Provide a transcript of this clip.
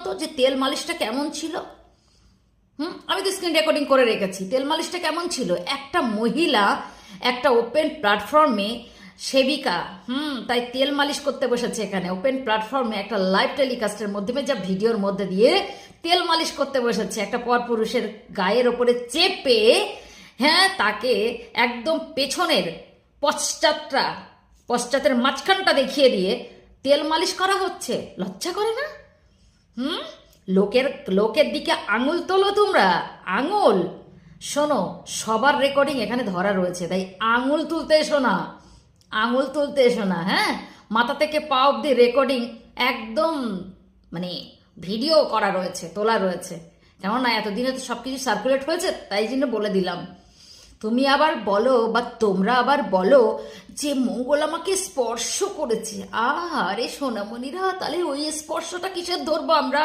তো যে তেল মালিশটা কেমন ছিল? আমি তো স্ক্রিন রেকর্ডিং করে রেখেছি। তেল মালিশটা কেমন ছিল? একটা মহিলা একটা ওপেন প্ল্যাটফর্মে, সেবিকা, তাই তেল মালিশ করতে বসেছে এখানে ওপেন প্ল্যাটফর্মে একটা লাইভ টেলিকাস্টের মাধ্যমে, যা ভিডিওর মধ্যে দিয়ে তেল মালিশ করতে বসেছে একটা পরপুরুষের গায়ের ওপরে চেপে। হ্যাঁ, তাকে একদম পেছনের পশ্চাতের মাঝখানটা দেখিয়ে দিয়ে তেল মালিশ করা হচ্ছে। লজ্জা করে না? হুম লোকের লোকের দিকে আঙুল তোলো তোমরা, আঙুল। শোনো, সবার রেকর্ডিং এখানে ধরা রয়েছে, তাই আঙুল তুলতে এসো না, আঙুল তুলতে এসো না। হ্যাঁ, মাথা থেকে পা অব্দি রেকর্ডিং একদম, মানে ভিডিও করা রয়েছে, তোলা রয়েছে। কেননা এতদিনে তো সব কিছু সার্কুলেট হয়েছে, তাই জন্য বলে দিলাম। তুমি আবার বলো, বা তোমরা আবার বলো যে মঙ্গল আমাকে স্পর্শ করেছে। আরে সোনামণিরা, তাহলে ওই স্পর্শটা কিসের ধরবো আমরা?